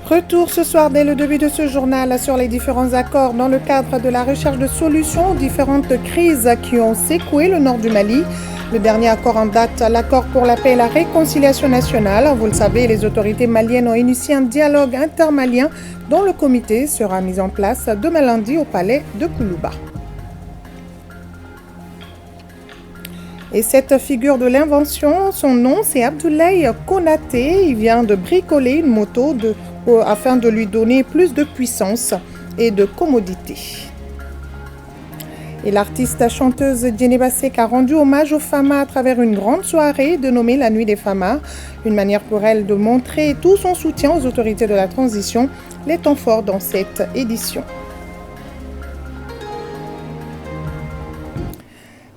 Retour ce soir dès le début de ce journal sur les différents accords dans le cadre de la recherche de solutions aux différentes crises qui ont secoué le nord du Mali. Le dernier accord en date, l'accord pour la paix et la réconciliation nationale. Vous le savez, les autorités maliennes ont initié un dialogue intermalien dont le comité sera mis en place demain lundi au palais de Koulouba. Et cette figure de l'invention, son nom c'est Abdoulaye Konaté. Il vient de bricoler une moto afin de lui donner plus de puissance et de commodité. Et l'artiste chanteuse Djeneba Seck a rendu hommage aux femmes à travers une grande soirée dénommée la Nuit des femmes. Une manière pour elle de montrer tout son soutien aux autorités de la transition, les temps forts dans cette édition.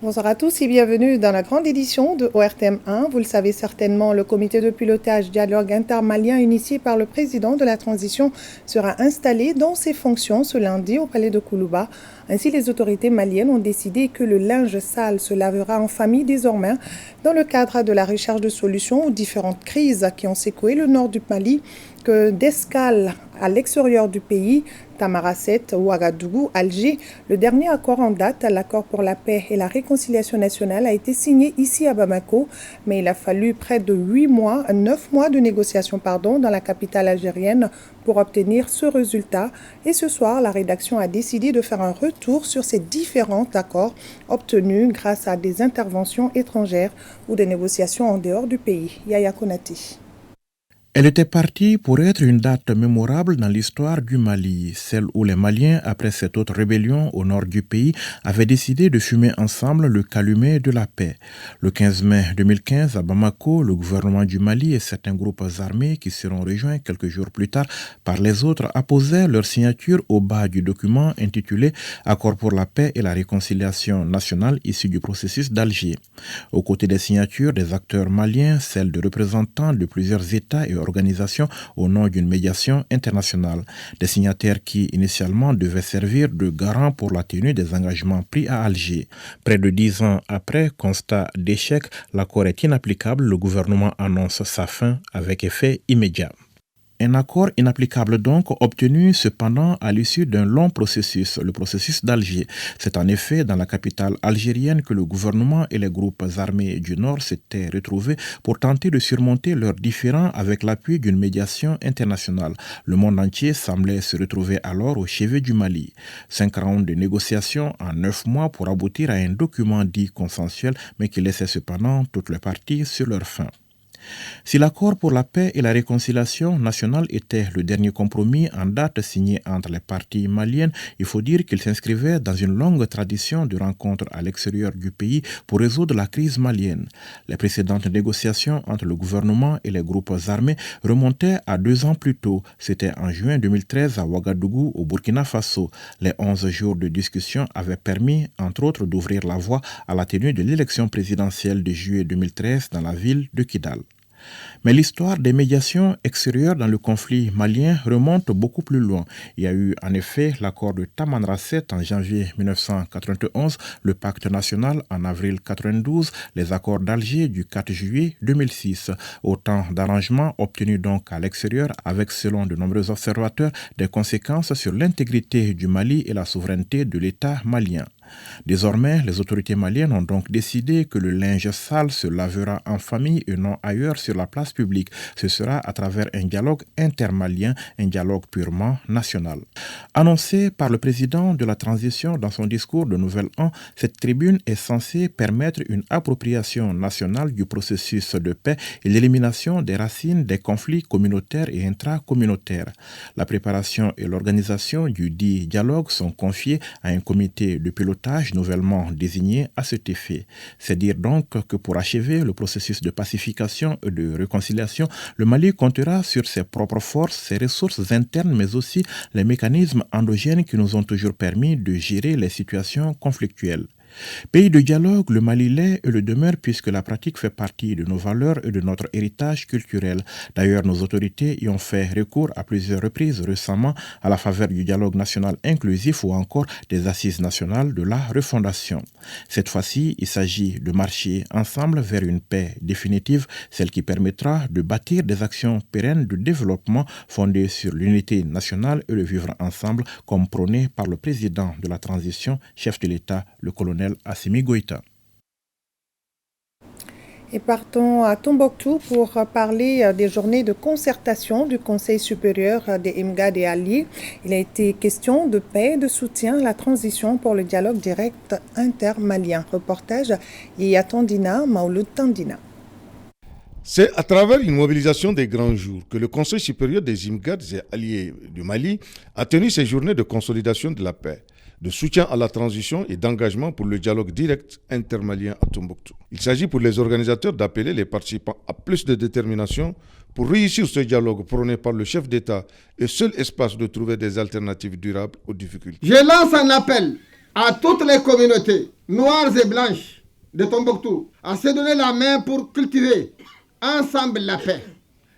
Bonsoir à tous et bienvenue dans la grande édition de ORTM1. Vous le savez certainement, le comité de pilotage dialogue intermalien initié par le président de la transition sera installé dans ses fonctions ce lundi au palais de Koulouba. Ainsi, les autorités maliennes ont décidé que le linge sale se lavera en famille désormais dans le cadre de la recherche de solutions aux différentes crises qui ont secoué le nord du Mali, que d'escale à l'extérieur du pays, Tamaracet, Ouagadougou, Alger. Le dernier accord en date, l'accord pour la paix et la réconciliation nationale, a été signé ici à Bamako, mais il a fallu près de 9 mois de négociations dans la capitale algérienne pour obtenir ce résultat. Et ce soir, la rédaction a décidé de faire un retour sur ces différents accords obtenus grâce à des interventions étrangères ou des négociations en dehors du pays. Yaya Konaté. Elle était partie pour être une date mémorable dans l'histoire du Mali, celle où les Maliens, après cette autre rébellion au nord du pays, avaient décidé de fumer ensemble le calumet de la paix. Le 15 mai 2015, à Bamako, le gouvernement du Mali et certains groupes armés qui seront rejoints quelques jours plus tard par les autres apposaient leur signature au bas du document intitulé « Accord pour la paix et la réconciliation nationale » issu du processus d'Alger. Aux côtés des signatures des acteurs maliens, celles de représentants de plusieurs États et organisations au nom d'une médiation internationale. Des signataires qui, initialement, devaient servir de garants pour la tenue des engagements pris à Alger. Près de 10 ans après, constat d'échec, l'accord est inapplicable, le gouvernement annonce sa fin avec effet immédiat. Un accord inapplicable donc, obtenu cependant à l'issue d'un long processus, le processus d'Alger. C'est en effet dans la capitale algérienne que le gouvernement et les groupes armés du Nord s'étaient retrouvés pour tenter de surmonter leurs différends avec l'appui d'une médiation internationale. Le monde entier semblait se retrouver alors au chevet du Mali. 5 rounds de négociations en 9 mois pour aboutir à un document dit consensuel, mais qui laissait cependant toutes les parties sur leur faim. Si l'accord pour la paix et la réconciliation nationale était le dernier compromis en date signé entre les parties maliennes, il faut dire qu'il s'inscrivait dans une longue tradition de rencontres à l'extérieur du pays pour résoudre la crise malienne. Les précédentes négociations entre le gouvernement et les groupes armés remontaient à 2 ans plus tôt. C'était en juin 2013 à Ouagadougou, au Burkina Faso. Les 11 jours de discussion avaient permis, entre autres, d'ouvrir la voie à la tenue de l'élection présidentielle de juillet 2013 dans la ville de Kidal. Mais l'histoire des médiations extérieures dans le conflit malien remonte beaucoup plus loin. Il y a eu en effet l'accord de Tamanrasset en janvier 1991, le pacte national en avril 1992, les accords d'Alger du 4 juillet 2006. Autant d'arrangements obtenus donc à l'extérieur avec, selon de nombreux observateurs, des conséquences sur l'intégrité du Mali et la souveraineté de l'État malien. Désormais, les autorités maliennes ont donc décidé que le linge sale se lavera en famille et non ailleurs sur la place publique. Ce sera à travers un dialogue intermalien, un dialogue purement national. Annoncé par le président de la transition dans son discours de Nouvel An, cette tribune est censée permettre une appropriation nationale du processus de paix et l'élimination des racines des conflits communautaires et intracommunautaires. La préparation et l'organisation du dit dialogue sont confiées à un comité de pilotage nouvellement désigné à cet effet. C'est dire donc que pour achever le processus de pacification et de réconciliation, le Mali comptera sur ses propres forces, ses ressources internes, mais aussi les mécanismes endogènes qui nous ont toujours permis de gérer les situations conflictuelles. Pays de dialogue, le Mali l'est et le demeure puisque la pratique fait partie de nos valeurs et de notre héritage culturel. D'ailleurs, nos autorités y ont fait recours à plusieurs reprises récemment à la faveur du dialogue national inclusif ou encore des assises nationales de la refondation. Cette fois-ci, il s'agit de marcher ensemble vers une paix définitive, celle qui permettra de bâtir des actions pérennes de développement fondées sur l'unité nationale et le vivre ensemble comme prôné par le président de la transition, chef de l'État, le colonel Assimi Goïta. Et partons à Tombouctou pour parler des journées de concertation du Conseil supérieur des Imgad et Ali. Il a été question de paix et de soutien à la transition pour le dialogue direct intermalien. Reportage Yaya Tandina, Maouloud Tandina. C'est à travers une mobilisation des grands jours que le Conseil supérieur des Imgads et alliés du Mali a tenu ces journées de consolidation de la paix, de soutien à la transition et d'engagement pour le dialogue direct intermalien à Tombouctou. Il s'agit pour les organisateurs d'appeler les participants à plus de détermination pour réussir ce dialogue prôné par le chef d'État et seul espace de trouver des alternatives durables aux difficultés. Je lance un appel à toutes les communautés noires et blanches de Tombouctou à se donner la main pour cultiver ensemble la paix,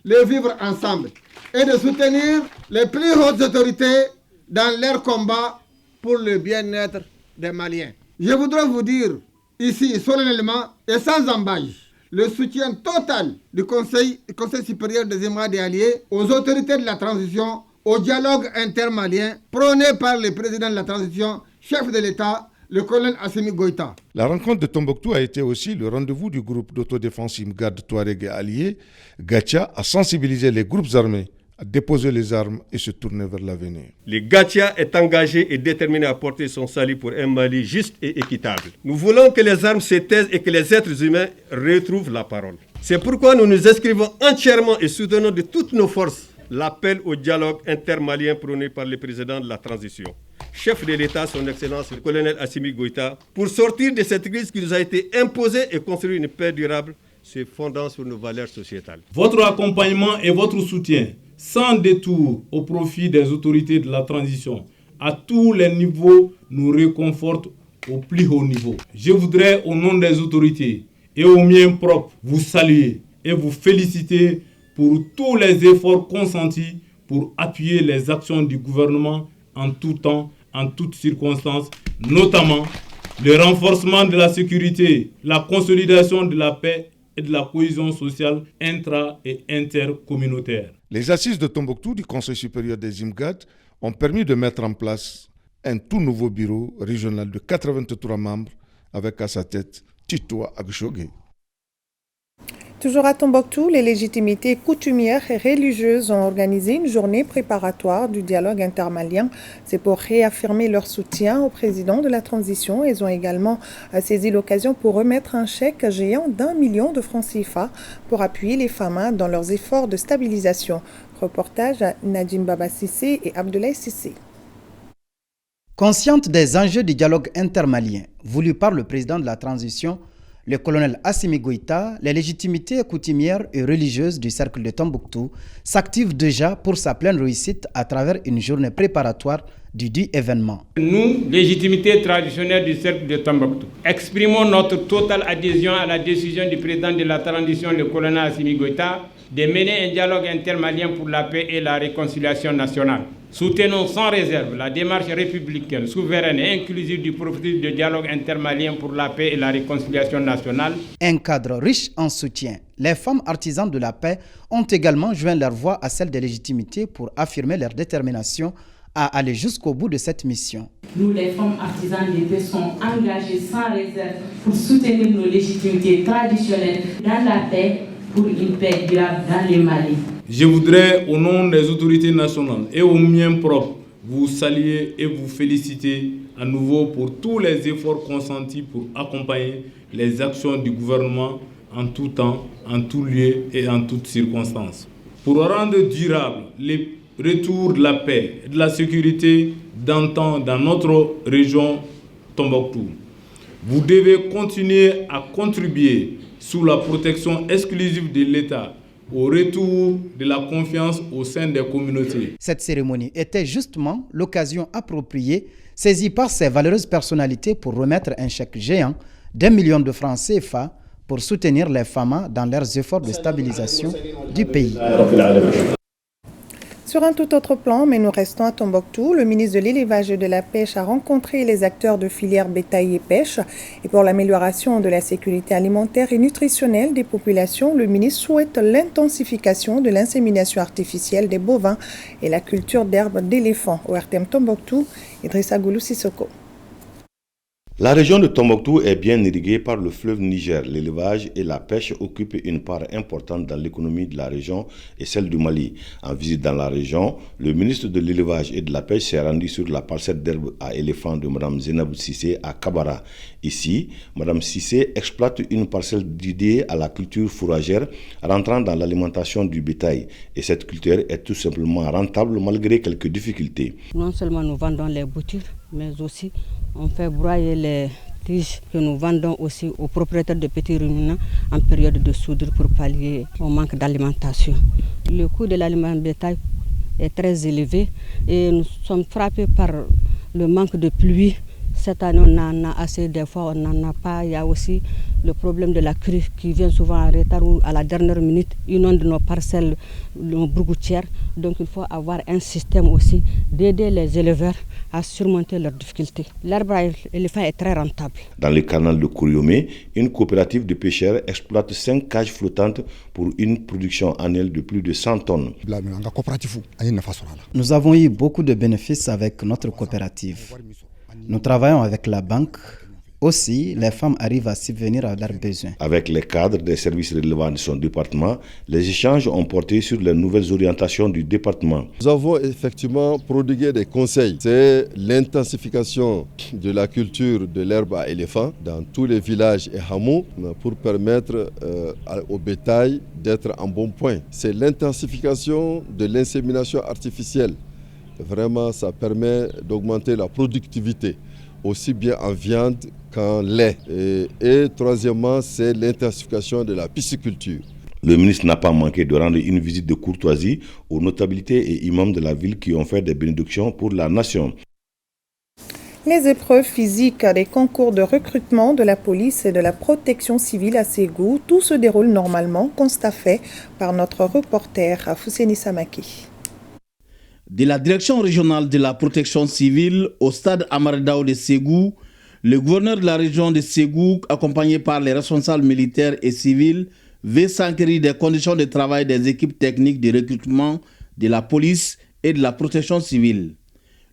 le vivre ensemble et de soutenir les plus hautes autorités dans leur combat pour le bien-être des Maliens. Je voudrais vous dire ici solennellement et sans embâche le soutien total du Conseil supérieur des Imgads et alliés aux autorités de la transition, au dialogue intermalien prôné par le président de la transition, chef de l'État, le colonel Assimi Goïta. La rencontre de Tombouctou a été aussi le rendez-vous du groupe d'autodéfense Imgad Touareg et alliés, Gatia, à sensibiliser les groupes armés à déposer les armes et se tourner vers l'avenir. Le Gatia est engagé et déterminé à porter son salut pour un Mali juste et équitable. Nous voulons que les armes se taisent et que les êtres humains retrouvent la parole. C'est pourquoi nous nous inscrivons entièrement et soutenons de toutes nos forces l'appel au dialogue intermalien prôné par le président de la transition, chef de l'État, son Excellence, le colonel Assimi Goïta, pour sortir de cette crise qui nous a été imposée et construire une paix durable se fondant sur nos valeurs sociétales. Votre accompagnement et votre soutien, sans détour au profit des autorités de la transition, à tous les niveaux, nous réconforte au plus haut niveau. Je voudrais, au nom des autorités et au mien propre, vous saluer et vous féliciter pour tous les efforts consentis pour appuyer les actions du gouvernement en tout temps, en toutes circonstances, notamment le renforcement de la sécurité, la consolidation de la paix et de la cohésion sociale intra- et intercommunautaire. Les assises de Tombouctou du Conseil supérieur des Imgad ont permis de mettre en place un tout nouveau bureau régional de 83 membres avec à sa tête Titoa Agshogé. Toujours à Tombouctou, les légitimités coutumières et religieuses ont organisé une journée préparatoire du dialogue intermalien. C'est pour réaffirmer leur soutien au président de la transition. Ils ont également saisi l'occasion pour remettre un chèque géant d'1 million de francs CFA pour appuyer les femmes dans leurs efforts de stabilisation. Reportage à Nadim Baba Sissé et Abdoulaye Sissé. Consciente des enjeux du dialogue intermalien voulu par le président de la transition, le colonel Assimi Goïta, les légitimités coutumières et religieuses du cercle de Tombouctou s'activent déjà pour sa pleine réussite à travers une journée préparatoire du dit événement. Nous, légitimités traditionnelles du cercle de Tombouctou, exprimons notre totale adhésion à la décision du président de la transition, le colonel Assimi Goïta, de mener un dialogue intermalien pour la paix et la réconciliation nationale. Soutenons sans réserve la démarche républicaine, souveraine et inclusive du processus de dialogue intermalien pour la paix et la réconciliation nationale. Un cadre riche en soutien. Les femmes artisanes de la paix ont également joint leur voix à celle des légitimités pour affirmer leur détermination à aller jusqu'au bout de cette mission. Nous, les femmes artisanes de paix, sommes engagées sans réserve pour soutenir nos légitimités traditionnelles dans la paix pour une paix durable dans le Mali. Je voudrais, au nom des autorités nationales et au mien propre, vous saluer et vous féliciter à nouveau pour tous les efforts consentis pour accompagner les actions du gouvernement en tout temps, en tout lieu et en toutes circonstances. Pour rendre durable les retours de la paix et de la sécurité d'antan dans notre région Tombouctou, vous devez continuer à contribuer sous la protection exclusive de l'État, au retour de la confiance au sein des communautés. Cette cérémonie était justement l'occasion appropriée, saisie par ces valeureuses personnalités pour remettre un chèque géant d'1 million de francs CFA pour soutenir les FAMA dans leurs efforts de stabilisation du pays. Sur un tout autre plan, mais nous restons à Tombouctou, le ministre de l'Élevage et de la Pêche a rencontré les acteurs de filière bétail et pêche. Et pour l'amélioration de la sécurité alimentaire et nutritionnelle des populations, le ministre souhaite l'intensification de l'insémination artificielle des bovins et la culture d'herbes d'éléphants. Au RTM Tombouctou, Idrissa Goulou Sissoko. La région de Tombouctou est bien irriguée par le fleuve Niger. L'élevage et la pêche occupent une part importante dans l'économie de la région et celle du Mali. En visite dans la région, le ministre de l'Élevage et de la Pêche s'est rendu sur la parcelle d'herbe à éléphants de Mme Zainabou Sissé à Kabara. Ici, Mme Sissé exploite une parcelle dédiée à la culture fourragère rentrant dans l'alimentation du bétail. Et cette culture est tout simplement rentable malgré quelques difficultés. Non seulement nous vendons les boutures, mais aussi on fait broyer les tiges que nous vendons aussi aux propriétaires de petits ruminants en période de soudure pour pallier au manque d'alimentation. Le coût de l'aliment bétail est très élevé et nous sommes frappés par le manque de pluie. Cette année, on en a assez, des fois on n'en a pas. Il y a aussi le problème de la crue qui vient souvent en retard ou à la dernière minute, inonde nos parcelles, nos brougoutières. Donc il faut avoir un système aussi d'aider les éleveurs à surmonter leurs difficultés. L'herbe à éléphant est très rentable. Dans le canal de Kouriomé, une coopérative de pêcheurs exploite 5 cages flottantes pour une production annuelle de plus de 100 tonnes. Nous avons eu beaucoup de bénéfices avec notre coopérative. Nous travaillons avec la banque. Aussi, les femmes arrivent à subvenir à leurs besoins. Avec les cadres des services relevant de son département, les échanges ont porté sur les nouvelles orientations du département. Nous avons effectivement prodigué des conseils. C'est l'intensification de la culture de l'herbe à éléphant dans tous les villages et hameaux pour permettre au bétail d'être en bon point. C'est l'intensification de l'insémination artificielle. Vraiment, ça permet d'augmenter la productivité, aussi bien en viande qu'en lait. Et troisièmement, c'est l'intensification de la pisciculture. Le ministre n'a pas manqué de rendre une visite de courtoisie aux notabilités et imams de la ville qui ont fait des bénédictions pour la nation. Les épreuves physiques des concours de recrutement de la police et de la protection civile à Ségou, tout se déroule normalement, constat fait par notre reporter Fousseni Samaki. De la direction régionale de la protection civile au stade Amaredao de Ségou, le gouverneur de la région de Ségou, accompagné par les responsables militaires et civils, veut s'enquérir des conditions de travail des équipes techniques de recrutement de la police et de la protection civile.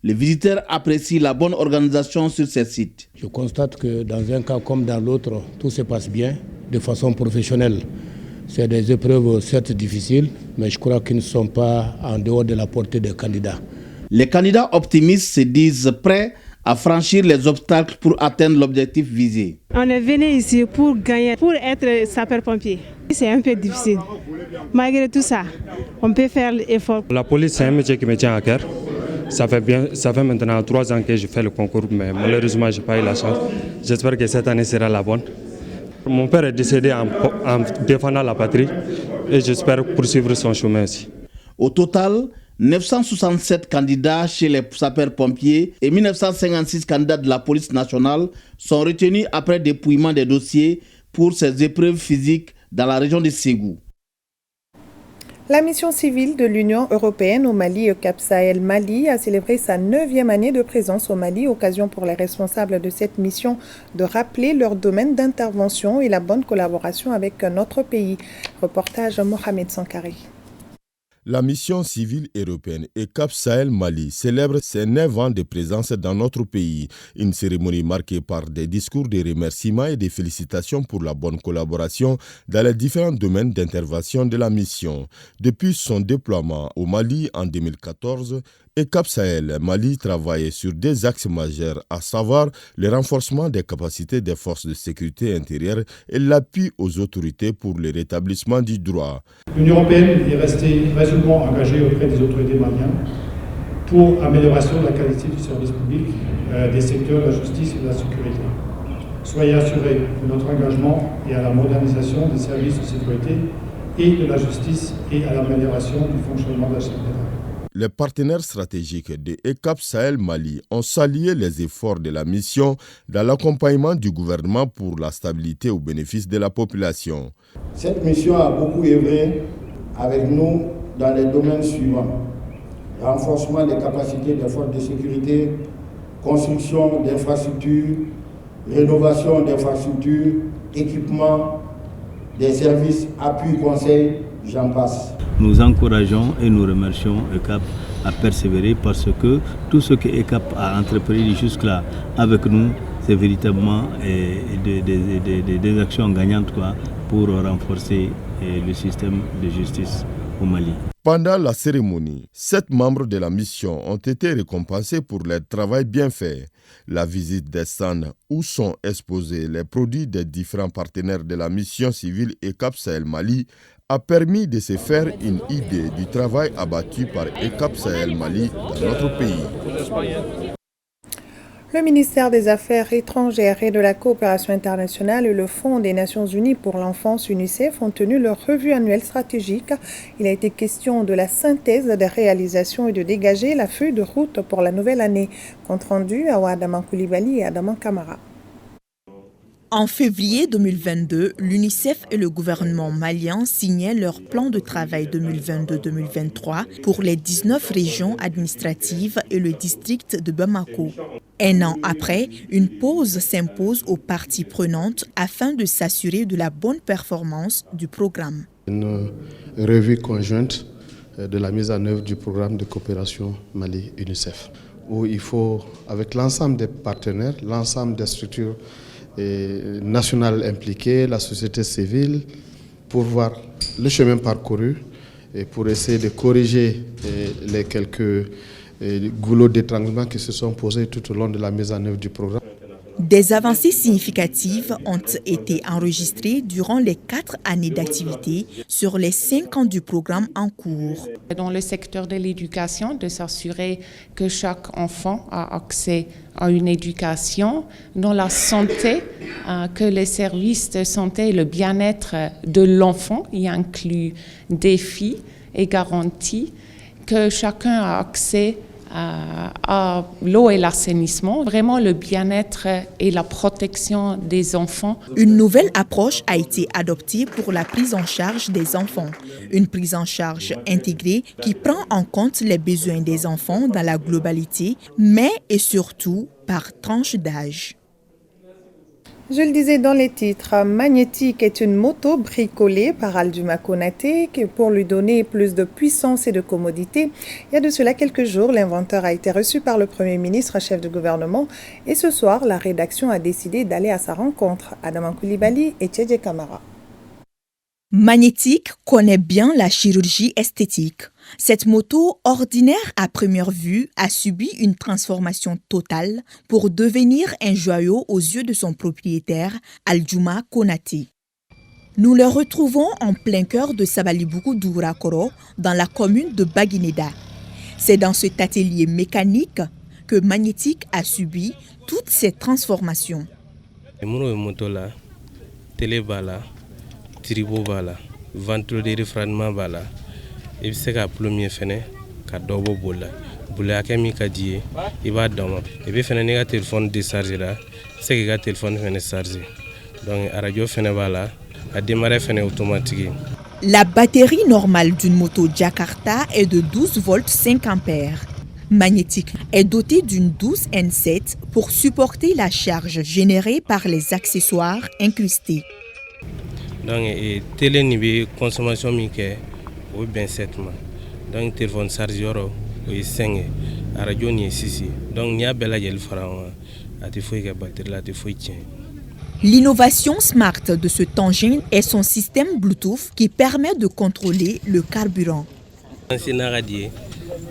Les visiteurs apprécient la bonne organisation sur ces sites. Je constate que dans un cas comme dans l'autre, tout se passe bien, de façon professionnelle. C'est des épreuves certes difficiles, mais je crois qu'ils ne sont pas en dehors de la portée des candidats. Les candidats optimistes se disent prêts à franchir les obstacles pour atteindre l'objectif visé. On est venu ici pour gagner, pour être sapeur-pompier. C'est un peu difficile. Malgré tout ça, on peut faire l'effort. La police, c'est un métier qui me tient à cœur. Ça fait maintenant 3 ans que je fais le concours, mais malheureusement, je n'ai pas eu la chance. J'espère que cette année sera la bonne. Mon père est décédé en défendant la patrie et j'espère poursuivre son chemin aussi. Au total, 967 candidats chez les sapeurs-pompiers et 1956 candidats de la police nationale sont retenus après dépouillement des dossiers pour ces épreuves physiques dans la région de Ségou. La mission civile de l'Union européenne au Mali, Cap Sahel Mali, a célébré sa 9e année de présence au Mali, occasion pour les responsables de cette mission de rappeler leur domaine d'intervention et la bonne collaboration avec notre pays. Reportage Mohamed Sankari. La mission civile européenne et Cap Sahel Mali célèbre ses 9 ans de présence dans notre pays. Une cérémonie marquée par des discours de remerciements et de félicitations pour la bonne collaboration dans les différents domaines d'intervention de la mission. Depuis son déploiement au Mali en 2014, et Cap Sahel Mali travaille sur 2 axes majeurs, à savoir le renforcement des capacités des forces de sécurité intérieure et l'appui aux autorités pour le rétablissement du droit. L'Union européenne est restée résolument engagée auprès des autorités maliennes pour amélioration de la qualité du service public des secteurs de la justice et de la sécurité. Soyez assurés que notre engagement est à la modernisation des services de sécurité et de la justice et à l'amélioration du fonctionnement de la chaîne pénale. Les partenaires stratégiques de ECAP Sahel Mali ont salué les efforts de la mission dans l'accompagnement du gouvernement pour la stabilité au bénéfice de la population. Cette mission a beaucoup œuvré avec nous dans les domaines suivants: renforcement des capacités des forces de sécurité, construction d'infrastructures, rénovation d'infrastructures, équipement des services, appui, conseil, j'en passe. Nous encourageons et nous remercions ECAP à persévérer parce que tout ce que ECAP a entrepris jusque-là avec nous, c'est véritablement des actions gagnantes pour renforcer le système de justice au Mali. Pendant la cérémonie, 7 membres de la mission ont été récompensés pour leur travail bien fait. La visite des stands où sont exposés les produits des différents partenaires de la mission civile ECAP Sahel Mali a permis de se faire une idée du travail abattu par ECAP Sahel Mali dans notre pays. Le ministère des Affaires étrangères et de la coopération internationale et le Fonds des Nations Unies pour l'enfance UNICEF ont tenu leur revue annuelle stratégique. Il a été question de la synthèse des réalisations et de dégager la feuille de route pour la nouvelle année. Compte rendu à Adaman Koulibaly et Adaman Kamara. En février 2022, l'UNICEF et le gouvernement malien signaient leur plan de travail 2022-2023 pour les 19 régions administratives et le district de Bamako. Un an après, une pause s'impose aux parties prenantes afin de s'assurer de la bonne performance du programme. Une revue conjointe de la mise en œuvre du programme de coopération Mali-UNICEF, où il faut, avec l'ensemble des partenaires, l'ensemble des structures nationales impliquées, la société civile, pour voir le chemin parcouru et pour essayer de corriger les quelques goulots d'étranglement qui se sont posés tout au long de la mise en œuvre du programme. Des avancées significatives ont été enregistrées durant les 4 années d'activité sur les 5 ans du programme en cours. Dans le secteur de l'éducation, de s'assurer que chaque enfant a accès à une éducation. Dans la santé, que les services de santé et le bien-être de l'enfant y incluent défis et garanties, que chacun a accès à l'eau et l'assainissement, vraiment le bien-être et la protection des enfants. Une nouvelle approche a été adoptée pour la prise en charge des enfants. Une prise en charge intégrée qui prend en compte les besoins des enfants dans la globalité, mais et surtout par tranche d'âge. Je le disais dans les titres, Magnétique est une moto bricolée par Alduma Konaté pour lui donner plus de puissance et de commodité. Il y a de cela quelques jours, l'inventeur a été reçu par le Premier ministre, chef de gouvernement, et ce soir, la rédaction a décidé d'aller à sa rencontre. Adaman Koulibaly et Tchédje Kamara. Magnétique connaît bien la chirurgie esthétique. Cette moto, ordinaire à première vue, a subi une transformation totale pour devenir un joyau aux yeux de son propriétaire, Alduma Konaté. Nous le retrouvons en plein cœur de Sabalibougou d'Ourakoro, dans la commune de Baguineda. C'est dans cet atelier mécanique que Magnétique a subi toutes ces transformations. Tribo bala, ventre de refroidissement bala, et c'est qu'à premier fenêtre, qu'à double bola, bola qui ka die, il va dormir. Et puis fenêtre négatif téléphone déchargé là, c'est que le téléphone fenêtre chargé. Donc à radio fenêtre bala, à démarrer fenêtre automatique. La batterie normale d'une moto Jakarta est de 12 volts 5 ampères. Magnétique est dotée d'une 12 N7 pour supporter la charge générée par les accessoires incrustés. Donc, télé niveau consommation mique ou bien 7 mois. Donc, téléphone chargeur ou 5 à radio ni 6. Donc, il y a belle gel franc à te faire batterie là te faire tien. L'innovation smart de ce engin est son système Bluetooth qui permet de contrôler le carburant. C'est une radio,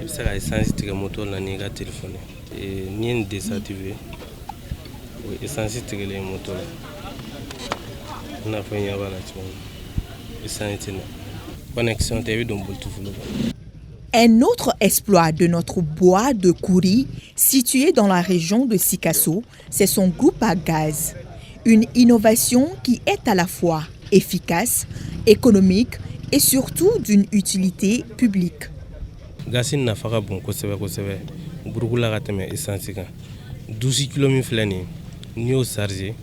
ça a essence de moteur là ni téléphone et ni désactivé. Oui, essence de le moteur. Un autre exploit de notre bois de Kouri, situé dans la région de Sikasso, c'est son groupe à gaz. Une innovation qui est à la fois efficace, économique et surtout d'une utilité publique. Gasi nafa ka bon kosɛbɛ kosɛbɛ burukula ka tɛmɛ essence kan 12 kilo min filɛ nin n'i y'o charger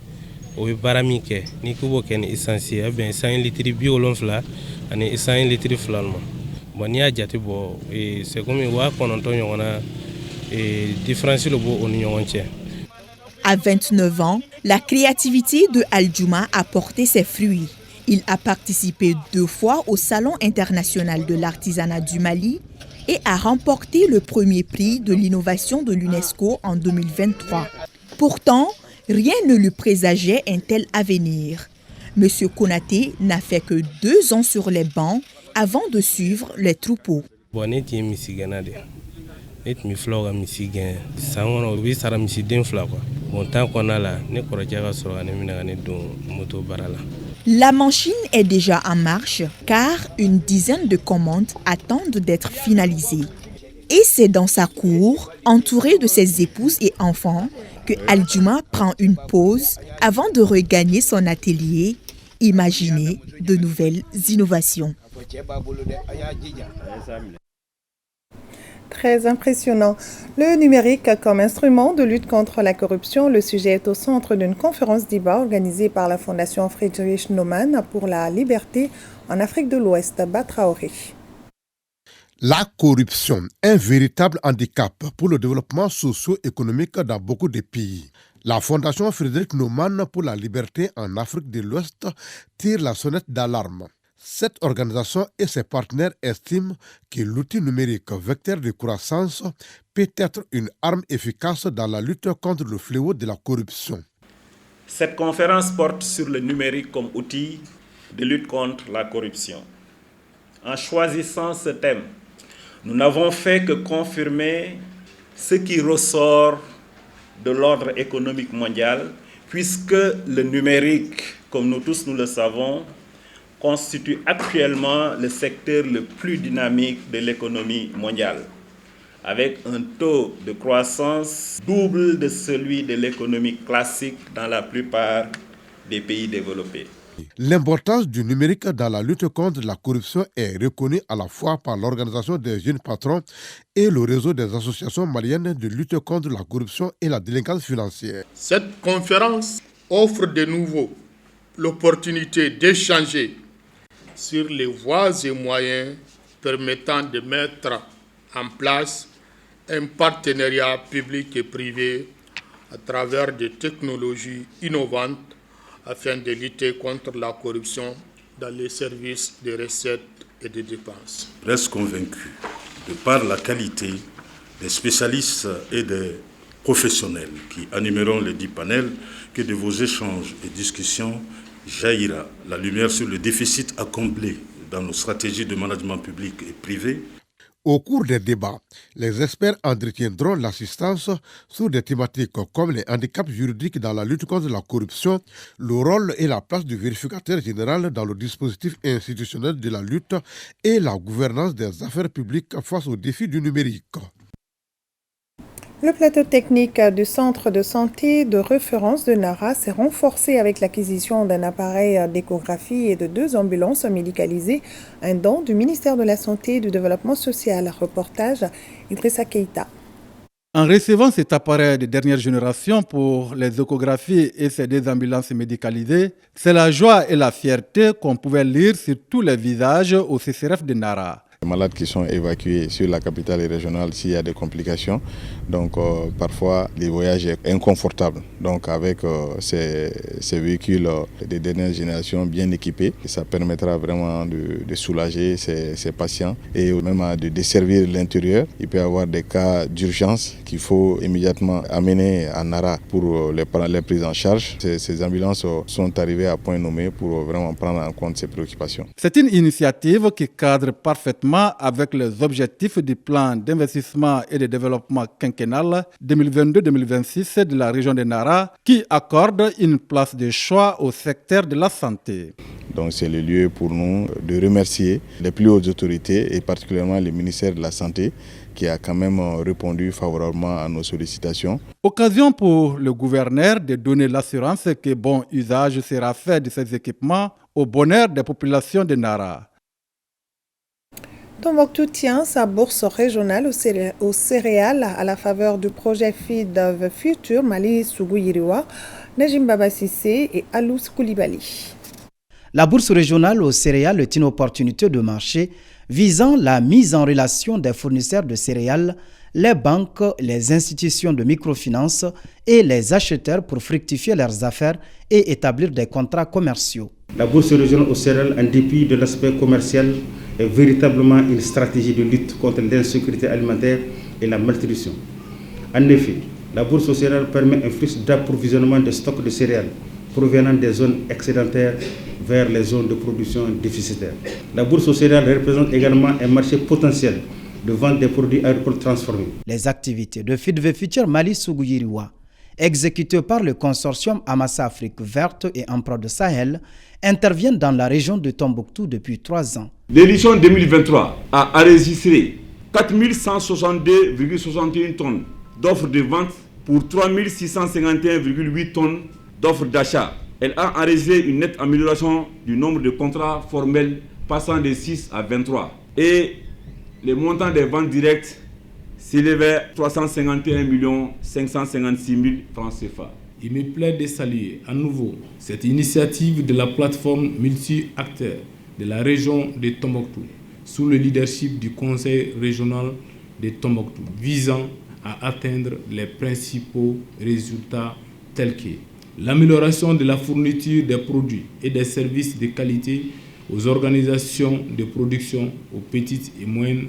o bɛ baara min kɛ n'i ko b'o kɛ ni essence ye a bɛn 100 litres 70 ani 100 litres 2 ma bon n'i y'a jate bɔ c'est comme 900 ɲɔgɔn na différence le b'o ni ɲɔgɔn cɛ. À 29 ans, la créativité de Aldjouma a porté ses fruits. Il a participé 2 fois au Salon international de l'artisanat du Mali et a remporté le premier prix de l'innovation de l'UNESCO en 2023. Pourtant, rien ne lui présageait un tel avenir. Monsieur Konaté n'a fait que 2 ans sur les bancs avant de suivre les troupeaux. La machine est déjà en marche car une dizaine de commandes attendent d'être finalisées. Et c'est dans sa cour, entouré de ses épouses et enfants, que Aldjouma prend une pause avant de regagner son atelier, imaginer de nouvelles innovations. Très impressionnant. Le numérique comme instrument de lutte contre la corruption, le sujet est au centre d'une conférence débat organisée par la Fondation Friedrich Naumann pour la liberté en Afrique de l'Ouest, Batraoré. La corruption, un véritable handicap pour le développement socio-économique dans beaucoup de pays. La Fondation Friedrich Naumann pour la liberté en Afrique de l'Ouest tire la sonnette d'alarme. Cette organisation et ses partenaires estiment que l'outil numérique vecteur de croissance peut être une arme efficace dans la lutte contre le fléau de la corruption. Cette conférence porte sur le numérique comme outil de lutte contre la corruption. En choisissant ce thème, nous n'avons fait que confirmer ce qui ressort de l'ordre économique mondial, puisque le numérique, comme nous tous nous le savons, constitue actuellement le secteur le plus dynamique de l'économie mondiale, avec un taux de croissance double de celui de l'économie classique dans la plupart des pays développés. L'importance du numérique dans la lutte contre la corruption est reconnue à la fois par l'Organisation des jeunes patrons et le réseau des associations maliennes de lutte contre la corruption et la délinquance financière. Cette conférence offre de nouveau l'opportunité d'échanger sur les voies et moyens permettant de mettre en place un partenariat public et privé à travers des technologies innovantes afin de lutter contre la corruption dans les services de recettes et de dépenses. Je reste convaincu, de par la qualité des spécialistes et des professionnels qui animeront les 10 panels, que de vos échanges et discussions jaillira la lumière sur le déficit à combler dans nos stratégies de management public et privé. Au cours des débats, les experts entretiendront l'assistance sur des thématiques comme les handicaps juridiques dans la lutte contre la corruption, le rôle et la place du vérificateur général dans le dispositif institutionnel de la lutte et la gouvernance des affaires publiques face aux défis du numérique. Le plateau technique du centre de santé de référence de Nara s'est renforcé avec l'acquisition d'un appareil d'échographie et de 2 ambulances médicalisées, un don du ministère de la Santé et du Développement social. Reportage Idrissa Keita. En recevant cet appareil de dernière génération pour les échographies et ces 2 ambulances médicalisées, c'est la joie et la fierté qu'on pouvait lire sur tous les visages au CCRF de Nara. Les malades qui sont évacués sur la capitale et régionale s'il y a des complications. Donc parfois les voyages sont inconfortables. Donc avec ces véhicules de dernière génération bien équipés, ça permettra vraiment de soulager ces patients et même de desservir l'intérieur. Il peut y avoir des cas d'urgence qu'il faut immédiatement amener à Nara pour les prises en charge. Ces ambulances sont arrivées à point nommé pour vraiment prendre en compte ces préoccupations. C'est une initiative qui cadre parfaitement avec les objectifs du plan d'investissement et de développement quinquennal 2022-2026 de la région de Nara, qui accorde une place de choix au secteur de la santé. Donc c'est le lieu pour nous de remercier les plus hautes autorités et particulièrement le ministère de la Santé qui a quand même répondu favorablement à nos sollicitations. Occasion pour le gouverneur de donner l'assurance que bon usage sera fait de ces équipements au bonheur des populations de Nara. Tombouctou tient sa bourse régionale aux céréales à la faveur du projet Feed the Future Mali Sougou Yiriwa, Najim Baba Sissé et Alous Koulibaly. La bourse régionale aux céréales est une opportunité de marché visant la mise en relation des fournisseurs de céréales, les banques, les institutions de microfinance et les acheteurs pour fructifier leurs affaires et établir des contrats commerciaux. La bourse régionale aux céréales, en dépit de l'aspect commercial, est véritablement une stratégie de lutte contre l'insécurité alimentaire et la malnutrition. En effet, la bourse aux céréales permet un flux d'approvisionnement de stocks de céréales provenant des zones excédentaires vers les zones de production déficitaires. La bourse aux céréales représente également un marché potentiel de vente des produits agricoles transformés. Les activités de Feed the Future Mali Sougou Yiriwa, exécutées par le consortium Amassa Afrique Verte et Emprod Sahel, interviennent dans la région de Tombouctou depuis 3 ans. L'édition 2023 a enregistré 4162,61 tonnes d'offres de vente pour 3651,8 tonnes d'offres d'achat. Elle a enregistré une nette amélioration du nombre de contrats formels passant de 6 à 23. Et le montant des ventes directes s'élevait à 351 556 000 francs CFA. Il me plaît de saluer à nouveau cette initiative de la plateforme multi-acteurs de la région de Tombouctou, sous le leadership du Conseil régional de Tombouctou, visant à atteindre les principaux résultats tels que l'amélioration de la fourniture des produits et des services de qualité aux organisations de production, aux petites et moyennes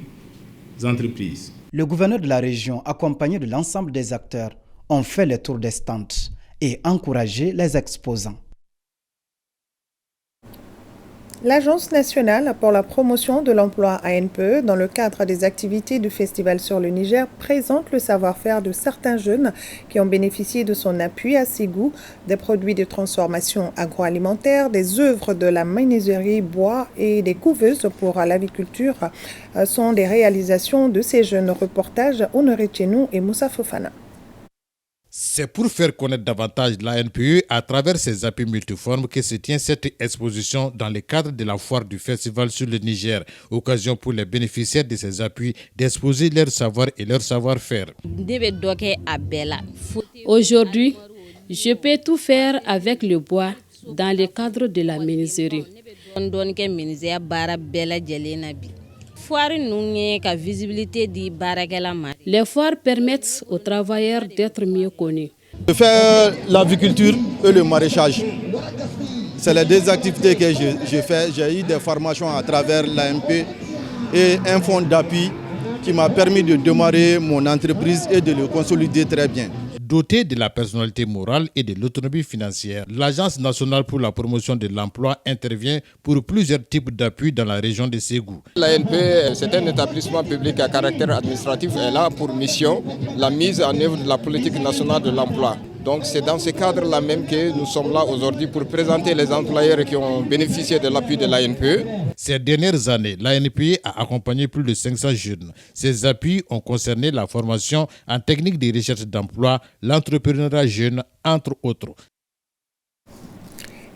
entreprises. Le gouverneur de la région, accompagné de l'ensemble des acteurs, ont fait le tour des stands et encouragé les exposants. L'Agence nationale pour la promotion de l'emploi ANPE, dans le cadre des activités du Festival sur le Niger, présente le savoir-faire de certains jeunes qui ont bénéficié de son appui à Ségou, des produits de transformation agroalimentaire, des œuvres de la menuiserie bois et des couveuses pour l'aviculture sont des réalisations de ces jeunes. Reportages Honoré Tchenou et Moussa Fofana. C'est pour faire connaître davantage l'ANPE à travers ses appuis multiformes que se tient cette exposition dans le cadre de la foire du Festival sur le Niger. Occasion pour les bénéficiaires de ces appuis d'exposer leur savoir et leur savoir-faire. Aujourd'hui, je peux tout faire avec le bois dans le cadre de la menuiserie. Les foires permettent aux travailleurs d'être mieux connus. Je fais l'aviculture et le maraîchage. C'est les deux activités que je fais. J'ai eu des formations à travers l'ANPE et un fonds d'appui qui m'a permis de démarrer mon entreprise et de le consolider très bien. Dotée de la personnalité morale et de l'autonomie financière, l'Agence nationale pour la promotion de l'emploi intervient pour plusieurs types d'appuis dans la région de Ségou. L'ANPE, c'est un établissement public à caractère administratif. Elle a pour mission la mise en œuvre de la politique nationale de l'emploi. Donc c'est dans ce cadre-là même que nous sommes là aujourd'hui pour présenter les employeurs qui ont bénéficié de l'appui de l'ANPE. Ces dernières années, l'ANPE a accompagné plus de 500 jeunes. Ces appuis ont concerné la formation en technique de recherche d'emploi, l'entrepreneuriat jeune, entre autres.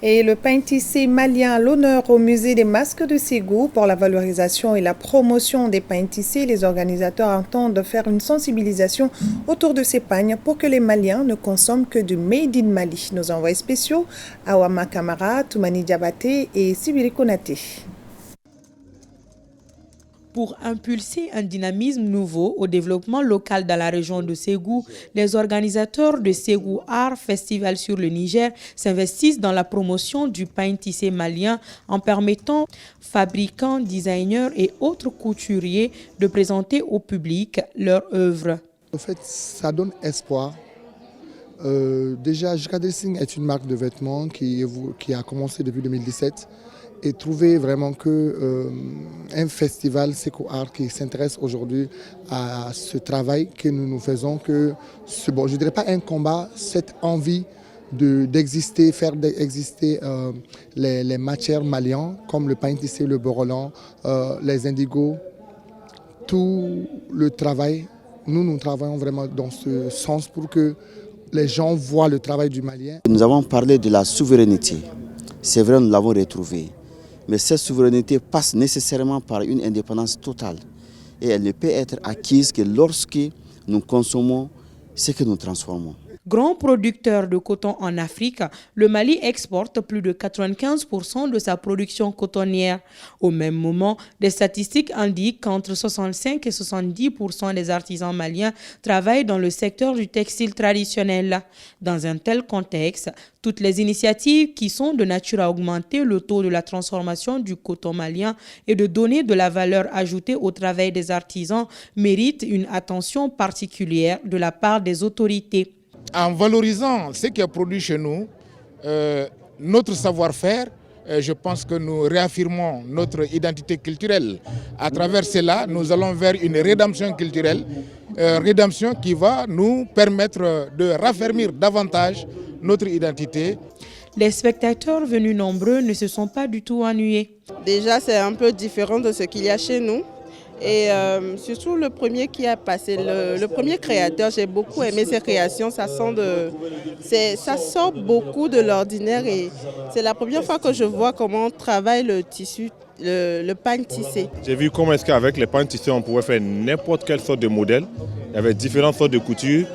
Et le pain tissé malien à l'honneur au musée des masques de Ségou. Pour la valorisation et la promotion des pains tissés, les organisateurs entendent faire une sensibilisation autour de ces pagnes pour que les Maliens ne consomment que du Made in Mali. Nos envoyés spéciaux, Awama Kamara, Toumani Diabaté et Sibiri Konaté. Pour impulser un dynamisme nouveau au développement local dans la région de Ségou, les organisateurs de Ségou Art Festival sur le Niger s'investissent dans la promotion du pain tissé malien en permettant fabricants, designers et autres couturiers de présenter au public leurs œuvres. En fait, ça donne espoir. Déjà, Jika Dressing est une marque de vêtements qui a commencé depuis 2017. Et trouver vraiment qu'un festival Ségou Art qui s'intéresse aujourd'hui à ce travail que nous faisons, que je ne dirais pas un combat, cette envie d'exister, faire exister les matières maliennes comme le pain tissé, le borolan, les indigos, tout le travail. Nous travaillons vraiment dans ce sens pour que les gens voient le travail du Malien. Nous avons parlé de la souveraineté. C'est vrai, nous l'avons retrouvé. Mais cette souveraineté passe nécessairement par une indépendance totale. Et elle ne peut être acquise que lorsque nous consommons ce que nous transformons. Grand producteur de coton en Afrique, le Mali exporte plus de 95% de sa production cotonnière. Au même moment, des statistiques indiquent qu'entre 65 et 70% des artisans maliens travaillent dans le secteur du textile traditionnel. Dans un tel contexte, toutes les initiatives qui sont de nature à augmenter le taux de la transformation du coton malien et de donner de la valeur ajoutée au travail des artisans méritent une attention particulière de la part des autorités. En valorisant ce qui est produit chez nous, notre savoir-faire, je pense que nous réaffirmons notre identité culturelle. À travers cela, nous allons vers une rédemption culturelle, rédemption qui va nous permettre de raffermir davantage notre identité. Les spectateurs venus nombreux ne se sont pas du tout ennuyés. Déjà, c'est un peu différent de ce qu'il y a chez nous. Et surtout le premier qui a passé, le premier créateur, j'ai beaucoup aimé ses créations, ça sort beaucoup de l'ordinaire et c'est la première fois que je vois comment on travaille le tissu, le pain tissé. J'ai vu comment est-ce qu'avec les pains tissés on pouvait faire n'importe quelle sorte de modèle, il y avait différentes sortes de coutures,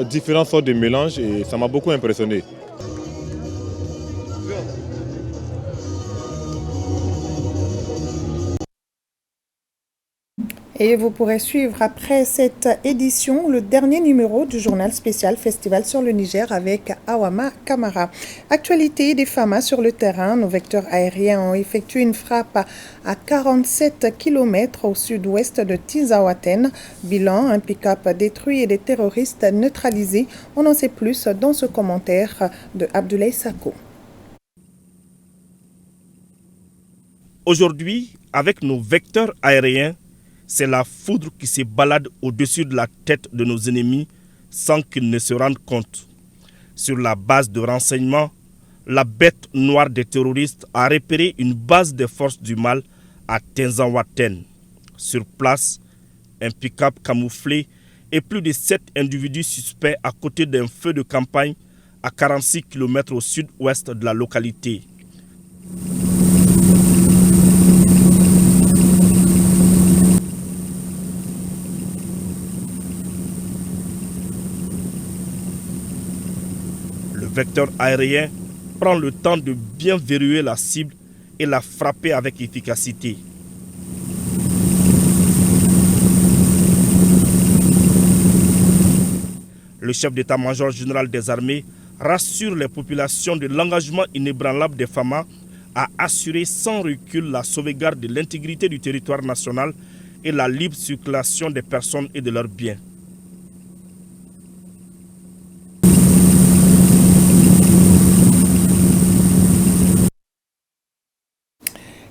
différentes sortes de mélanges et ça m'a beaucoup impressionné. Et vous pourrez suivre après cette édition le dernier numéro du journal spécial Festival sur le Niger avec Awama Kamara. Actualité des FAMA sur le terrain, nos vecteurs aériens ont effectué une frappe à 47 km au sud-ouest de Tizawaten. Bilan, un pick-up détruit et des terroristes neutralisés. On en sait plus dans ce commentaire de Abdoulaye Sako. Aujourd'hui, avec nos vecteurs aériens, c'est la foudre qui se balade au-dessus de la tête de nos ennemis sans qu'ils ne se rendent compte. Sur la base de renseignements, la bête noire des terroristes a repéré une base des forces du mal à Tinzawaten. Sur place, un pick-up camouflé et plus de 7 individus suspects à côté d'un feu de campagne à 46 km au sud-ouest de la localité. Le vecteur aérien prend le temps de bien verrouiller la cible et la frapper avec efficacité. Le chef d'état-major général des armées rassure les populations de l'engagement inébranlable des FAMA à assurer sans recul la sauvegarde de l'intégrité du territoire national et la libre circulation des personnes et de leurs biens.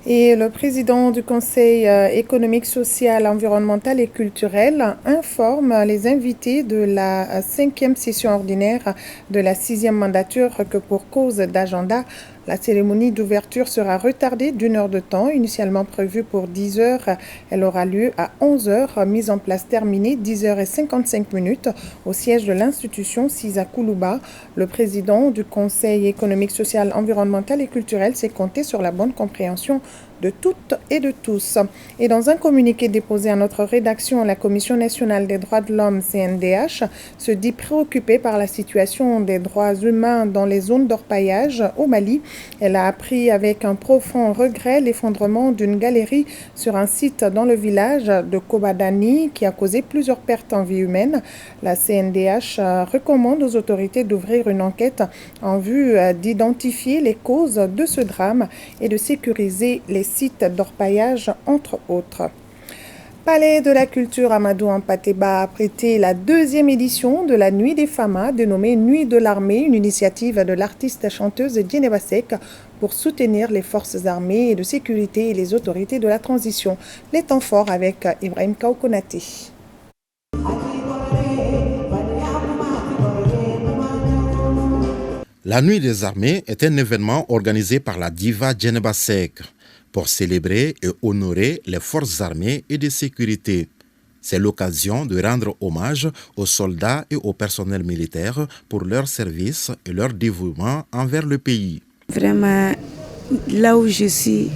Et le président du Conseil économique, social, environnemental et culturel informe les invités de la 5e session ordinaire de la 6e mandature que pour cause d'agenda, la cérémonie d'ouverture sera retardée d'1 heure de temps, initialement prévue pour 10 heures. Elle aura lieu à 11 heures, mise en place terminée 10h55 au siège de l'institution Sisa Koulouba. Le président du Conseil économique, social, environnemental et culturel s'est compté sur la bonne compréhension de toutes et de tous. Et dans un communiqué déposé à notre rédaction, la Commission nationale des droits de l'homme, CNDH, se dit préoccupée par la situation des droits humains dans les zones d'orpaillage au Mali. Elle a appris avec un profond regret l'effondrement d'une galerie sur un site dans le village de Kobadani qui a causé plusieurs pertes en vie humaine. La CNDH recommande aux autorités d'ouvrir une enquête en vue d'identifier les causes de ce drame et de sécuriser les sites d'orpaillage, entre autres. Palais de la Culture Amadou Ampateba a prêté la 2e édition de la Nuit des FAMA, dénommée Nuit de l'Armée, une initiative de l'artiste chanteuse Djeneba Seck pour soutenir les forces armées et de sécurité et les autorités de la transition. Les temps forts avec Ibrahim Kaoukonate. La Nuit des Armées est un événement organisé par la diva Djeneba Seck pour célébrer et honorer les forces armées et de sécurité. C'est l'occasion de rendre hommage aux soldats et au personnel militaire pour leur service et leur dévouement envers le pays. Vraiment, là où je suis,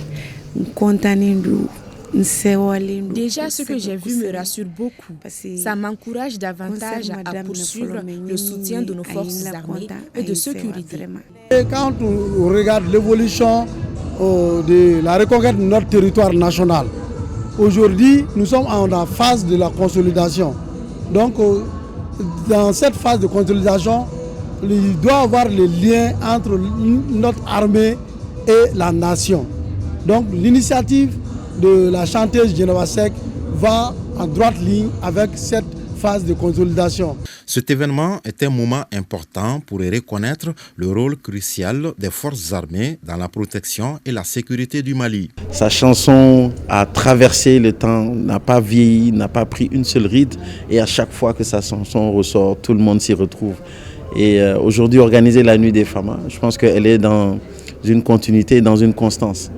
Déjà, ce que j'ai vu me rassure beaucoup. Ça m'encourage davantage à poursuivre le soutien de nos forces armées et de sécurité. Et quand on regarde l'évolution de la reconquête de notre territoire national, aujourd'hui, nous sommes en la phase de la consolidation. Donc, dans cette phase de consolidation, il doit y avoir le lien entre notre armée et la nation. Donc, l'initiative de la chanteuse Djeneba Seck va en droite ligne avec cette phase de consolidation. Cet événement est un moment important pour reconnaître le rôle crucial des forces armées dans la protection et la sécurité du Mali. Sa chanson a traversé le temps, n'a pas vieilli, n'a pas pris une seule ride, et à chaque fois que sa chanson ressort, tout le monde s'y retrouve. Et aujourd'hui, organiser la Nuit des Femmes, je pense qu'elle est dans une continuité, dans une constance.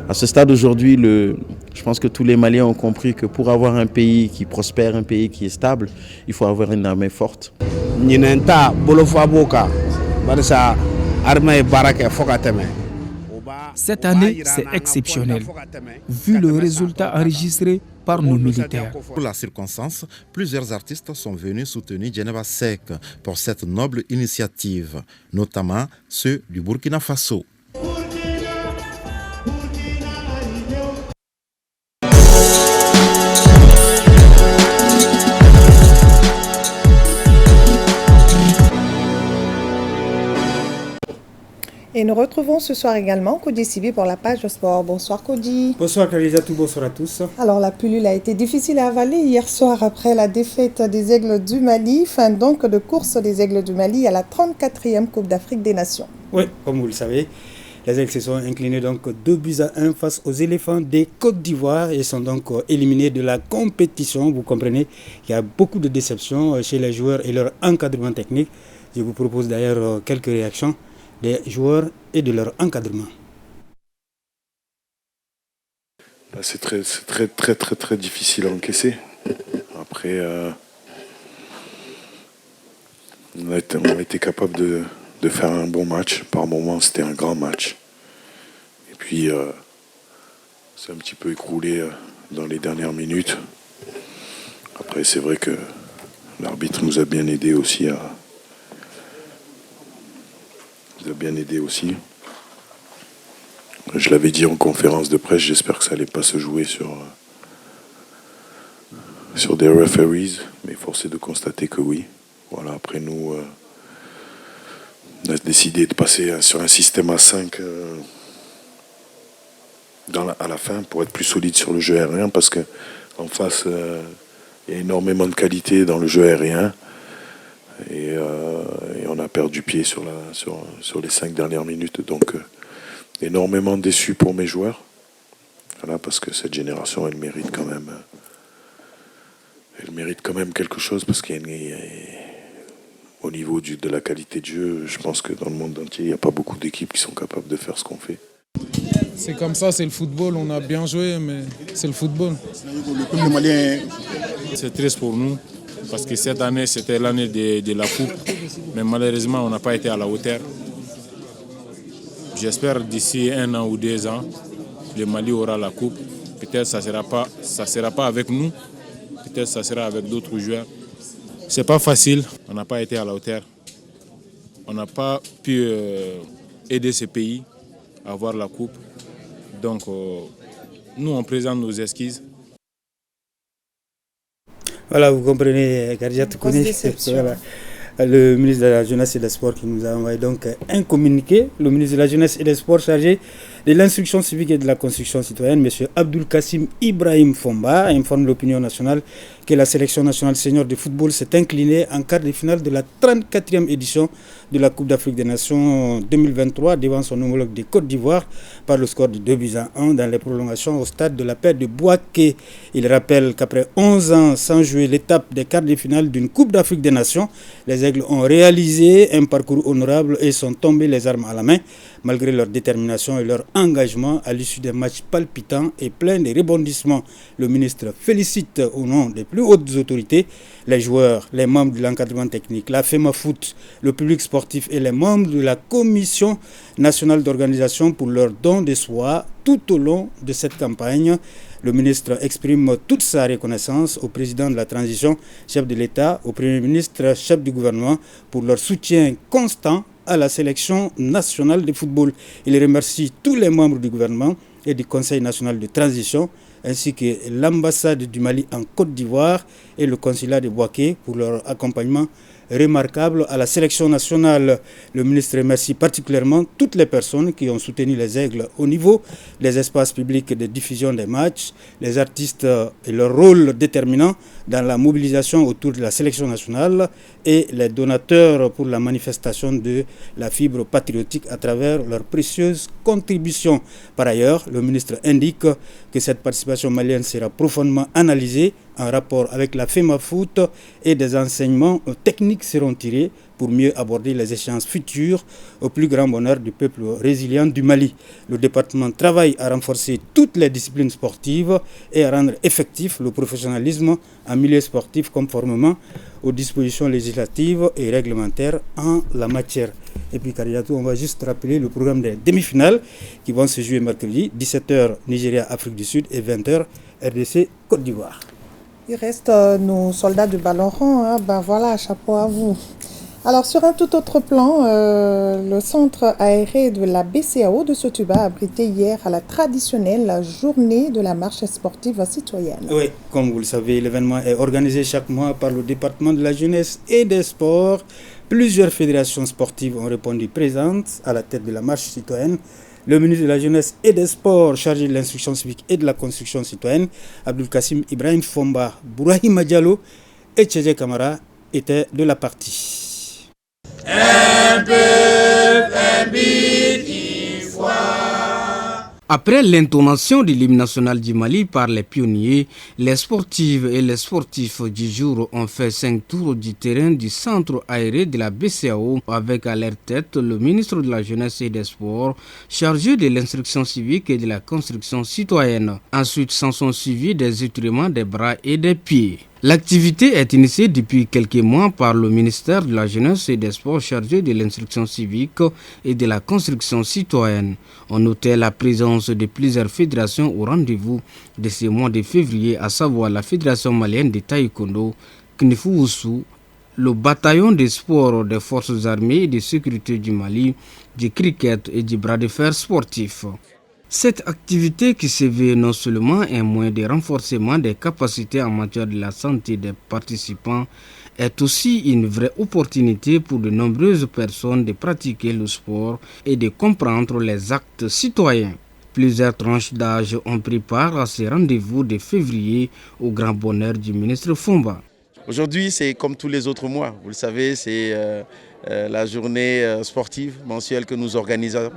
À ce stade aujourd'hui, je pense que tous les Maliens ont compris que pour avoir un pays qui prospère, un pays qui est stable, il faut avoir une armée forte. Cette année, c'est exceptionnel, vu le résultat enregistré par nos militaires. Pour la circonstance, plusieurs artistes sont venus soutenir Djeneba Seck pour cette noble initiative, notamment ceux du Burkina Faso. Et nous retrouvons ce soir également Kodi Sibi pour la page sport. Bonsoir Kodi. Bonsoir Kalizatou, bonsoir à tous. Alors la pilule a été difficile à avaler hier soir après la défaite des Aigles du Mali. Fin donc de course des Aigles du Mali à la 34e Coupe d'Afrique des Nations. Oui, comme vous le savez, les Aigles se sont inclinés donc 2-1 face aux éléphants des Côte d'Ivoire et sont donc éliminés de la compétition. Vous comprenez qu'il y a beaucoup de déceptions chez les joueurs et leur encadrement technique. Je vous propose d'ailleurs quelques réactions des joueurs et de leur encadrement. C'est très difficile à encaisser. Après, on a été capable de faire un bon match. Par moments, c'était un grand match. Et puis, c'est un petit peu écroulé dans les dernières minutes. Après, c'est vrai que l'arbitre nous a bien aidé aussi Je l'avais dit en conférence de presse, j'espère que ça n'allait pas se jouer sur des referees, mais force est de constater que oui. Voilà, après nous, on a décidé de passer sur un système à 5 à la fin pour être plus solide sur le jeu aérien, parce qu'en face, il y a énormément de qualité dans le jeu aérien. Et on a perdu pied sur les 5 dernières minutes. Donc, énormément déçu pour mes joueurs. Voilà, parce que cette génération, elle mérite quand même quelque chose. Parce qu'au niveau de la qualité de jeu, je pense que dans le monde entier, il n'y a pas beaucoup d'équipes qui sont capables de faire ce qu'on fait. C'est comme ça, c'est le football. On a bien joué, mais c'est le football. C'est triste pour nous. Parce que cette année, c'était l'année de la Coupe. Mais malheureusement, on n'a pas été à la hauteur. J'espère d'ici 1 an ou 2 ans, le Mali aura la Coupe. Peut-être ça sera pas avec nous. Peut-être ça sera avec d'autres joueurs. C'est pas facile. On n'a pas été à la hauteur. On n'a pas pu aider ce pays à avoir la Coupe. Donc, nous, on présente nos esquisses. Voilà, vous comprenez, Kardia Toukouni, voilà, le ministre de la Jeunesse et des Sports qui nous a envoyé donc un communiqué. Le ministre de la Jeunesse et des Sports chargé de l'instruction civique et de la construction citoyenne, M. Abdul Kassim Ibrahim Fomba, informe l'opinion nationale que la sélection nationale senior de football s'est inclinée en quart de finale de la 34e édition de la Coupe d'Afrique des Nations 2023 devant son homologue de Côte d'Ivoire par le score de 2-1 dans les prolongations au stade de la paix de Bouaké. Il rappelle qu'après 11 ans sans jouer l'étape des quarts de finale d'une Coupe d'Afrique des Nations, les Aigles ont réalisé un parcours honorable et sont tombés les armes à la main malgré leur détermination et leur engagement à l'issue des matchs palpitants et pleins de rebondissements. Le ministre félicite au nom des plus plus hautes autorités, les joueurs, les membres de l'encadrement technique, la FEMAFOOT, le public sportif et les membres de la Commission nationale d'organisation pour leur don de soi tout au long de cette campagne. Le ministre exprime toute sa reconnaissance au président de la transition, chef de l'État, au Premier ministre, chef du gouvernement, pour leur soutien constant à la sélection nationale de football. Il remercie tous les membres du gouvernement et du Conseil national de transition, ainsi que l'ambassade du Mali en Côte d'Ivoire et le consulat de Bouaké pour leur accompagnement remarquable à la sélection nationale. Le ministre remercie particulièrement toutes les personnes qui ont soutenu les Aigles au niveau des espaces publics de diffusion des matchs, les artistes et leur rôle déterminant dans la mobilisation autour de la sélection nationale et les donateurs pour la manifestation de la fibre patriotique à travers leurs précieuses contributions. Par ailleurs, le ministre indique que cette participation malienne sera profondément analysée en rapport avec la FEMAFOOT et des enseignements techniques seront tirés pour mieux aborder les échéances futures au plus grand bonheur du peuple résilient du Mali. Le département travaille à renforcer toutes les disciplines sportives et à rendre effectif le professionnalisme en milieu sportif conformément aux dispositions législatives et réglementaires en la matière. Et puis Kariatou, on va juste rappeler le programme des demi-finales qui vont se jouer mercredi, 17h Nigeria, Afrique du Sud et 20h RDC, Côte d'Ivoire. Il reste nos soldats de ballon rond, hein. Ben voilà, chapeau à vous. Alors sur un tout autre plan, le centre aéré de la BCAO de Sotuba a abrité hier à la traditionnelle journée de la marche sportive citoyenne. Oui, comme vous le savez, l'événement est organisé chaque mois par le département de la jeunesse et des sports. Plusieurs fédérations sportives ont répondu présentes à la tête de la marche citoyenne. Le ministre de la Jeunesse et des Sports, chargé de l'instruction civique et de la construction citoyenne, Abdul Kassim Ibrahim Fomba, Bourahima Diallo et Tchédje Kamara étaient de la partie. Un peuple, un but, une foi. Après l'intonation de l'hymne national du Mali par les pionniers, les sportives et les sportifs du jour ont fait 5 tours du terrain du centre aéré de la BCAO avec à leur tête le ministre de la Jeunesse et des Sports chargé de l'instruction civique et de la construction citoyenne. Ensuite, s'en sont suivis des étirements des bras et des pieds. L'activité est initiée depuis quelques mois par le ministère de la Jeunesse et des Sports chargé de l'instruction civique et de la construction citoyenne. On notait la présence de plusieurs fédérations au rendez-vous de ce mois de février, à savoir la Fédération malienne de taekwondo, Knifu-Wusu, le bataillon des sports des forces armées et de sécurité du Mali, du cricket et du bras de fer sportif. Cette activité qui se veut non seulement un moyen de renforcement des capacités en matière de la santé des participants, est aussi une vraie opportunité pour de nombreuses personnes de pratiquer le sport et de comprendre les actes citoyens. Plusieurs tranches d'âge ont pris part à ces rendez-vous de février au grand bonheur du ministre Fomba. Aujourd'hui, c'est comme tous les autres mois. Vous le savez, c'est la journée sportive mensuelle que nous organisons.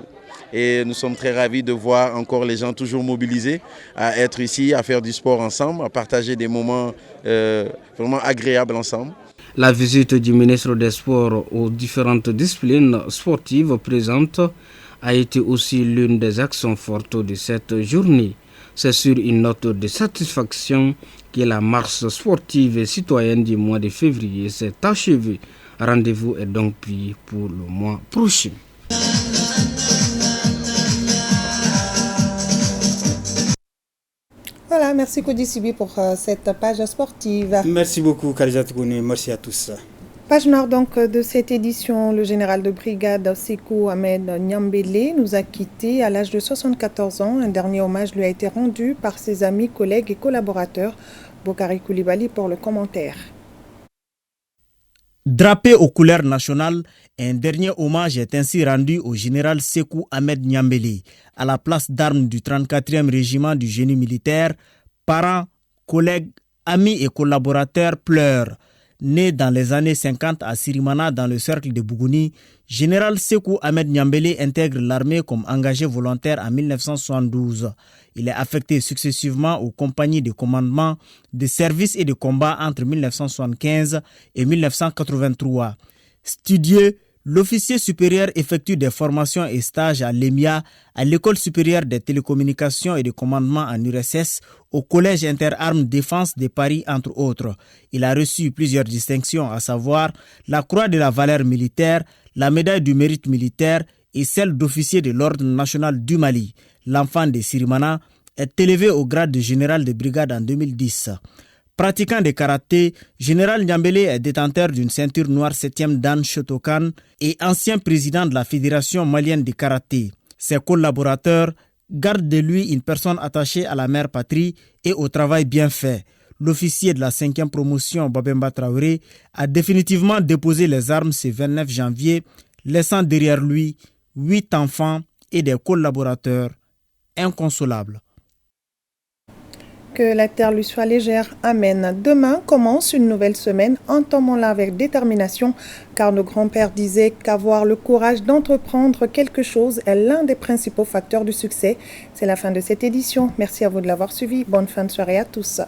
Et nous sommes très ravis de voir encore les gens toujours mobilisés à être ici, à faire du sport ensemble, à partager des moments vraiment agréables ensemble. La visite du ministre des Sports aux différentes disciplines sportives présentes a été aussi l'une des actions fortes de cette journée. C'est sur une note de satisfaction que la marche sportive et citoyenne du mois de février s'est achevée. Rendez-vous est donc pris pour le mois prochain. Voilà, merci Kodi Sibi pour cette page sportive. Merci beaucoup Kharijat Kouni, merci à tous. Page nord donc de cette édition, le général de brigade Sekou Ahmed Niambélé nous a quittés à l'âge de 74 ans. Un dernier hommage lui a été rendu par ses amis, collègues et collaborateurs. Bokari Koulibaly pour le commentaire. Drapé aux couleurs nationales, un dernier hommage est ainsi rendu au général Sekou Ahmed Niambélé à la place d'armes du 34e régiment du génie militaire. Parents, collègues, amis et collaborateurs pleurent. Né dans les années 50 à Sirimana dans le cercle de Bougouni, général Sekou Ahmed Niambélé intègre l'armée comme engagé volontaire en 1972. Il est affecté successivement aux compagnies de commandement, de service et de combat entre 1975 et 1983. Studieux, L'officier supérieur effectue des formations et stages à l'EMIA, à l'École supérieure des télécommunications et de commandement en URSS, au Collège interarmes défense de Paris, entre autres. Il a reçu plusieurs distinctions, à savoir la Croix de la valeur militaire, la médaille du mérite militaire et celle d'officier de l'Ordre national du Mali. L'enfant de Sirimana est élevé au grade de général de brigade en 2010. Pratiquant de karaté, Général Nyambele est détenteur d'une ceinture noire 7e Dan Shotokan et ancien président de la Fédération malienne de karaté. Ses collaborateurs gardent de lui une personne attachée à la mère patrie et au travail bien fait. L'officier de la 5e promotion, Babemba Traoré, a définitivement déposé les armes ce 29 janvier, laissant derrière lui 8 enfants et des collaborateurs inconsolables. Que la terre lui soit légère. Amen. Demain commence une nouvelle semaine. Entamons-la avec détermination, car nos grands-pères disaient qu'avoir le courage d'entreprendre quelque chose est l'un des principaux facteurs du succès. C'est la fin de cette édition. Merci à vous de l'avoir suivi. Bonne fin de soirée à tous.